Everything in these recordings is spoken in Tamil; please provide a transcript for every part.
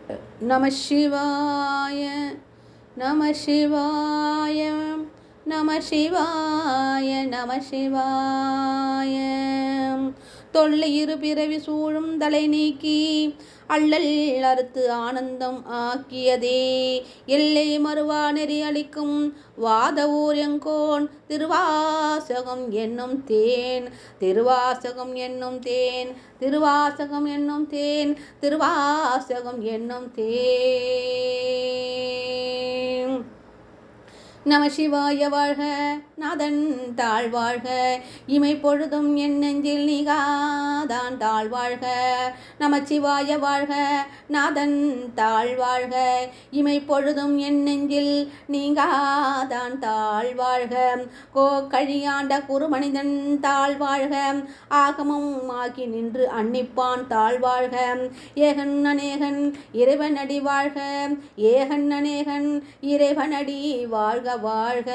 நம சிவாய நம சிவாய நம சிவாய நம சிவாய. தொல்லை இரு பிறவி சூழும் தலை நீக்கி அள்ளல் அறுத்து ஆனந்தம் ஆக்கியதே எல்லை மறுவா நெறி அளிக்கும் வாத ஊர் எங்கோன் திருவாசகம் என்னும் தேன். திருவாசகம் என்னும் தேன் திருவாசகம் என்னும் தேன் திருவாசகம் என்னும் தேன். நம சிவாய வாழ்க நாதன் தாழ்வாழ்க இமை பொழுதும் என் நெஞ்சில் நீகாதான் தாழ்வாழ்க. நமச்சிவாய வாழ்க நாதன் தாழ்வாழ்க இமை பொழுதும் என் நெஞ்சில் நீங்காதான் தாழ்வாழ்க. கழியாண்ட குறுமனிதன் தாழ்வாழ்க ஆகமம் ஆகி நின்று அன்னிப்பான் தாழ்வாழ்க. ஏகன் அநேகன் இறைவனடி வாழ்க ஏகன் அநேகன் இறைவனடி வாழ்க வாழ்க.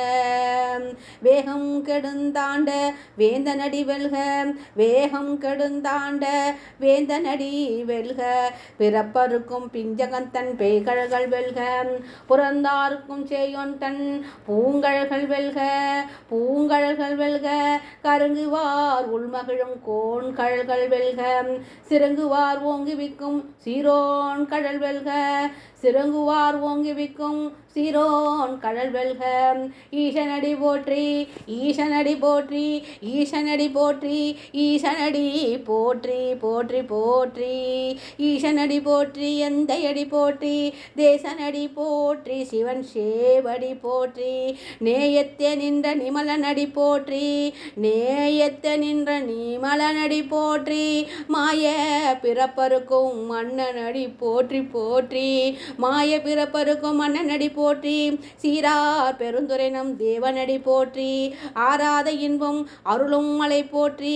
வேகம் கெடுந்தாண்ட வேந்தனடி வெல்க வேகம் கெடுந்தாண்ட வேந்தனடி வெல்க. பிறப்பருக்கும் பிஞ்சகந்தன் பேய்கழல்கள் வெல்க புறந்தாருக்கும் சேயோன் தன் பூங்கழல்கள் வெல்க பூங்கழல்கள் வெல்க. கருங்குவார் உள்மகிழும் கோன் கழல்கள் வெல்க சிறங்குவார் ஓங்குவிக்கும் சீரோன் கழல் வெல்க சிறங்குவார் ஓங்குவிக்கும் சீரோன் கழல் வெல்க. ஈசனடி போற்றி ஈசனடி போற்றி ஈசனடி போற்றி ஈசனடி போற்றி போற்றி போற்றி. ஈசனடி போற்றி எந்தையடி போற்றி தேசனடி போற்றி சிவன் சேவடி போற்றி. நேயத்தே நின்ற நிமலனடி போற்றி நேயத்தே நின்ற நிமலனடி போற்றி. மாய பிறப்பருக்கும் மன்னனடி போற்றி போற்றி மாய பிறப்பருக்கும் மன்னனடி போற்றி. சீரார் பெருந்துரை நம் தேவனடி போற்றி. ஆராத இன்பம் அருளும் மலை போற்றி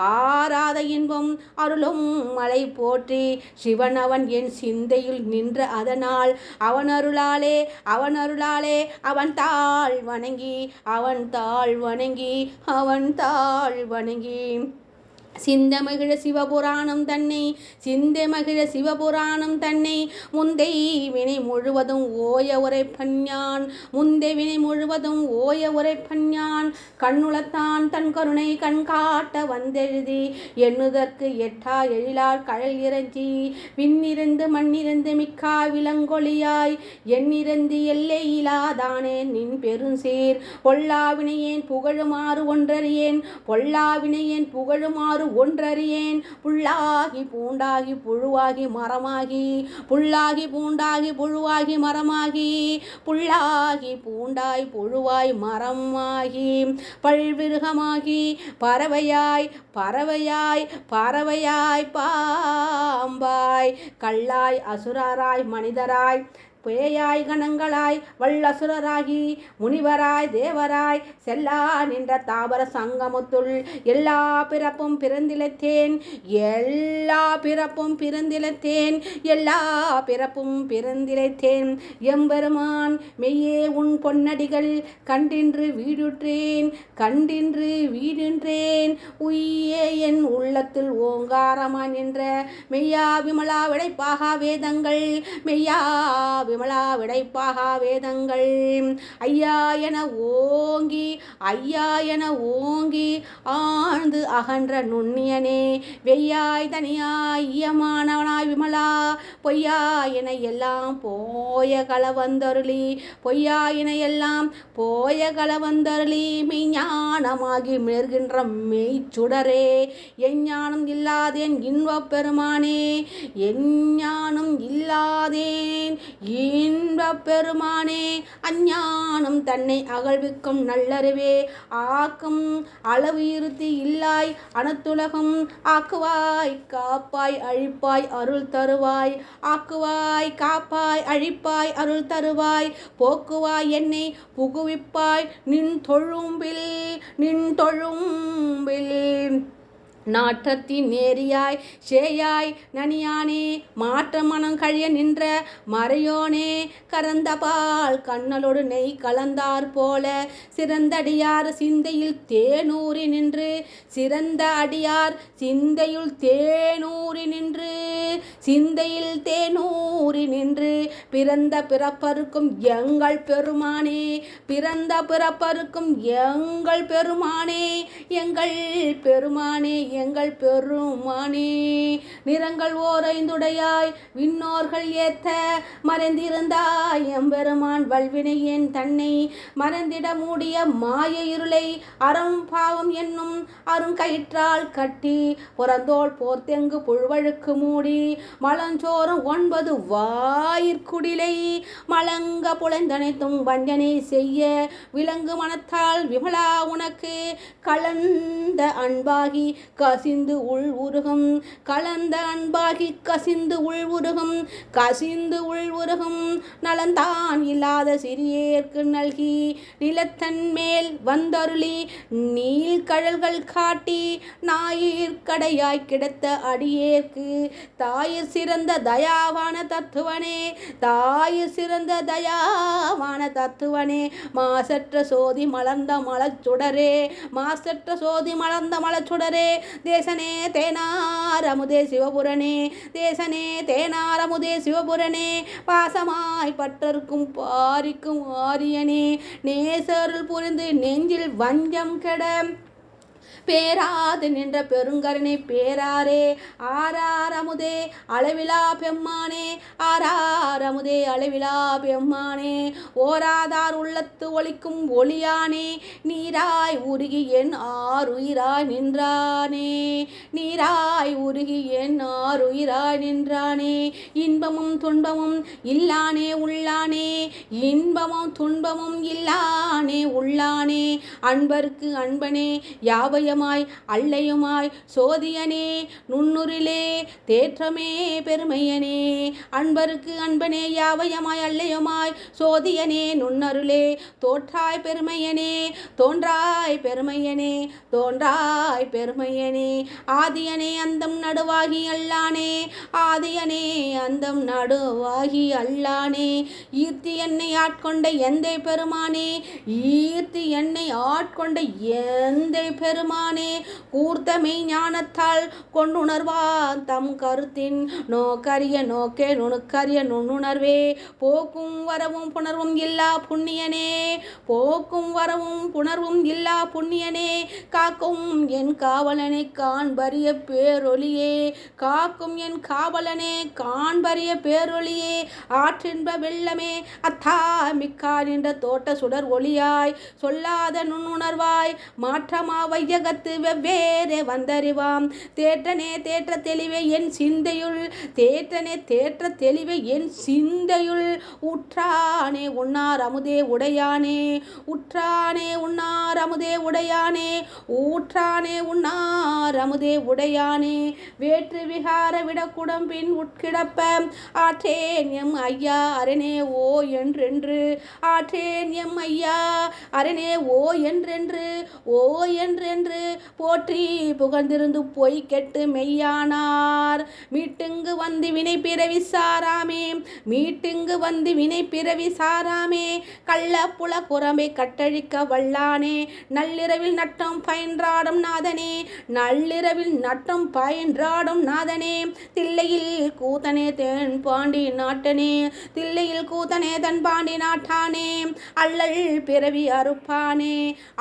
ஆராத இன்பம் அருளும் மலை போற்றி. சிவன் அவன் என் சிந்தையில் நின்ற அதனால் அவன் அருளாலே அவன் அருளாலே அவன் தாழ் வணங்கி அவன் தாழ் வணங்கி அவன் தாழ் வணங்கி. சிந்தமகிழ சிவபுராணம் தன்னை சிந்தமகிழ சிவபுராணம் தன்னை முந்தை வினை முழுவதும் ஓய உரைப்பஞ்ஞான் முந்தை வினை முழுவதும் ஓய உரைப்பஞ்ஞான். கண்ணுளத்தான் தன் கருணை கண் காட்ட வந்தெழுதி எண்ணுதற்கு எட்டா எழிலார் கழல் இறஞ்சி. விண்ணிருந்து மண்ணிருந்து மிக்கா விலங்கொழியாய் எண்ணிருந்து எல்லையிலாதானே நின் பெருஞ்சீர். பொல்லாவினையேன் புகழுமாறு ஒன்றறியேன் பொல்லாவினையேன் புகழுமாறு ஒன்றறியேன். புல்லாகி பூண்டாகி புழுவாகி மரமாகி புல்லாகி பூண்டாகி புழுவாகி மரமாகி புல்லாகி பூண்டாய் புழுவாய் மரமாகி. பல்விருகமாகி பறவையாய் பறவையாய் பறவையாய் பாம்பாய் கல்லாய் அசுரராய் மனிதராய் பேயாய் கணங்களாய் வல்லசுரராகி முனிவராய் தேவராய் செல்லா நின்ற தாவர சங்கமத்துள் எல்லா பிறப்பும் பிறந்திலத்தேன் எல்லா பிறப்பும் பிறந்திலத்தேன் எல்லா பிறப்பும் பிறந்திலத்தேன். எம்பெருமான் மெய்யே உன் பொன்னடிகள் கண்டின்று வீடுற்றேன் கண்டின்று வீடுன்றேன். உய்யே என் உள்ளத்தில் ஓங்காரமான் என்ற மெய்யா விமலா விடைப்பாகா வேதங்கள் மெய்யா விமலா விடைப்பாக வேதங்கள். ஐயா என ஓங்கி ஐயா என ஓங்கி ஆழ்ந்து அகன்ற நுண்ணியனே வெய்யாய் தனியாய் ஈயமானவனாய் விமலா. பொய்யா என எல்லாம் போய களவந்தருளி பொய்யா என எல்லாம் போய களவந்தருளி மெய்ஞானமாகி மேற்கின்ற மெய்ச்சுடரே. எஞ்ஞானம் இல்லாதேன் இன்பப் பெருமானே எஞ்ஞானம் இல்லாதேன் இன்பப் பெருமானே. அஞ்ஞானம் தன்னை அகழ்விக்கும் நல்லறிவே ஆக்கும் அளவு இருத்தி இல்லாய் அனத்துலகம். ஆக்குவாய் காப்பாய் அழிப்பாய் அருள் தருவாய் ஆக்குவாய் காப்பாய் அழிப்பாய் அருள் தருவாய். போக்குவாய் என்னை புகுவிப்பாய் நின் தொழும்பில் நாற்றத்தின் நேரியாய் சேயாய் நனியானே மாற்ற மனம் கழிய நின்ற மறையோனே கறந்தபால் கண்ணலோடு நெய் கலந்தார் போல சிறந்தடியார் சிந்தையில் தேனூறி நின்று சிறந்த அடியார் சிந்தையுள் தேனூறி நின்று சிந்தையில் தேனூறி நின்று பிறந்த பிறப்பருக்கும் எங்கள் பெருமானே பிறந்த பிறப்பருக்கும் எங்கள் பெருமானே எங்கள் பெருமானே எங்கள் பெருமானே நிறங்கள் ஓரைந்துடையாய் விண்ணோர்கள் ஏத்த மறைந்திருந்தாய் எம்பெருமான் வல்வினையேன் தன்னை மறந்திட மூடிய மாய இருளை அறம் பாவம் என்னும் அருங்கயிற்றால் கட்டி புறந்தோள் போர்த்தெங்கு புழுவழுக்கு மூடி மலஞ்சோறும் 9 வாயிற்குடிலை மலங்க புலைந்தனைத்தும் வஞ்சனை செய்ய விலங்கு மனத்தால் விமலா உனக்கு கலந்த அன்பாகி கசிந்து உள் உருகும் கலந்த அன்பாகி கசிந்து உள் உருகும் கசிந்து உள் உருகும் நலந்தான் இல்லாத சிறியேற்கு நல்கி நிலத்தன் மேல் வந்தருளி நீள்கழல்கள் காட்டி ஞாயிற்கடையாய் கிடத்த அடியேற்கு தாயிற் சிறந்த தயாவான தத்துவனே தாயிற் சிறந்த தயாவான தத்துவனே மாசற்ற சோதி மலர்ந்த மலச்சுடரே மாசற்ற சோதி மலர்ந்த மலச்சுடரே தேசனே தேனார் அமுதே சிவபுரனே தேசனே தேனார் அமுதே சிவபுரனே பாசமாய் பற்றருக்கும் பாரிக்கும் ஆரியனே நேசருள் புரிந்து நெஞ்சில் வஞ்சம் கெட பேராது நின்ற பெருங்கருணை பேராரே ஆரார் அமுதே அளவிலா பெம்மானே ஆரார் அமுதே அளவிலா பெம்மானே ஓராதார் உள்ளத்து ஒளிக்கும் ஒளியானே நீராய் உருகி என் ஆறுயிராய் நின்றானே நீராய் உருகி என் ஆறுயிராய் நின்றானே இன்பமும் துன்பமும் இல்லானே உள்ளானே இன்பமும் துன்பமும் இல்லானே உள்ளானே அன்பருக்கு அன்பனே யாவைய அல்லையுமாய் சோதியனே நுண்ணுரிலே தேற்றமே பெருமையனே அன்பருக்கு அன்பனே யாவையமாய் அல்லையுமாய் சோதியனே நுண்ணருளே தோற்றாய் பெருமையனே தோன்றாய் பெருமையனே தோன்றாய் பெருமையனே ஆதியனே அந்தம் நடுவாகி அல்லானே ஆதியனே அந்தம் நடுவாகி அல்லானே ஈர்த்தி என்னை ஆட்கொண்ட எந்தை பெருமானே ஈர்த்தி என்னை ஆட்கொண்ட எந்தை பெருமானே கூர்த்தமை ஞானத்தால் கொண்டுணர்வான் தம் கருத்தின் நோக்கரிய நோக்கே நுணுக்கரிய நுண்ணுணர்வே போக்கும் வரவும் புணர்வும் இல்லா புண்ணியனே போக்கும் வரவும் புணர்வும் இல்லா புண்ணியனே காக்கும் என் காவலனை காண்பரிய பேரொலியே காக்கும் என் காவலனே காண்பரிய பேரொலியே ஆற்றின்ப வெள்ளமே அத்தா மிக்கா நின்ற தோட்ட சுடர் ஒளியாய் சொல்லாத நுண்ணுணர்வாய் மாற்றமா வையக வெவ்வேறே வந்தறிவாம் தேற்றனே தேற்ற தெளிவே என் சிந்தையுள் தேற்றனே தேற்ற தெளிவே என் சிந்தையுள் உற்றானே உண்ணார் அமுதே உடையானே உற்றானே உண்ணார் அமுதே உடையானே ஊற்றானே உண்ணார் அமுதே உடையானே வேற்று விகார விடக்குடம் பின் உட்கிடப்ப ஆற்றேன் எம் ஐயா அரணே ஓ என்றென்று ஆற்றேன் எம் ஐயா அரணே ஓ என்றென்று ஓ என்றென்று போற்றி புகழ்ந்திருந்து பொய் கெட்டு மெய்யானார் மீட்டுங்கு வந்து வினை பிறவி சாராமே மீட்டுங்கு வந்து வினை பிறவி சாராமே கள்ள புல குரம்பை கட்டழிக்க வல்லானே நள்ளிரவில் நட்டம் பயின்றாடும் நாதனே நள்ளிரவில் நட்டம் பயின்றாடும் நாதனே தில்லையில் கூத்தனே தென் பாண்டி நாட்டனே தில்லையில் கூத்தனே தன் பாண்டி நாட்டானே அல்லல் பிறவி அறுப்பானே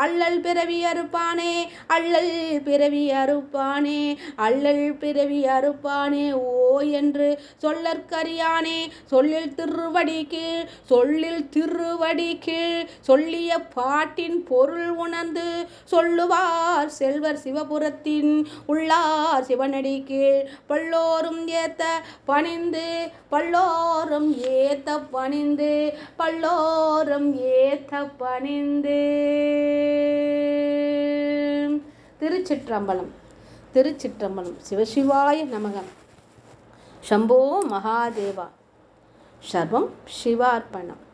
அல்லல் பிறவி அறுப்பானே அல்லல் பிறவி அறுப்பானே அல்லல் பிறவி அறுப்பானே ஓ என்று சொல்லற்கரியானே சொல்லில் திருவடிக்கு சொல்லிய பாட்டின் பொருள் உணர்ந்து சொல்லுவார் செல்வர் சிவபுரத்தின் உள்ளார் சிவனடிக்கு பல்லோரும் ஏத்த பணிந்து பல்லோரும் ஏத்த பணிந்து பல்லோரும் ஏத்த பணிந்து. திருச்சிற்றம்பலம். திருச்சிற்றம்பலம். சிவசிவாய நமக. शंभो महादेवा. सर्वं शिवार्पणम्.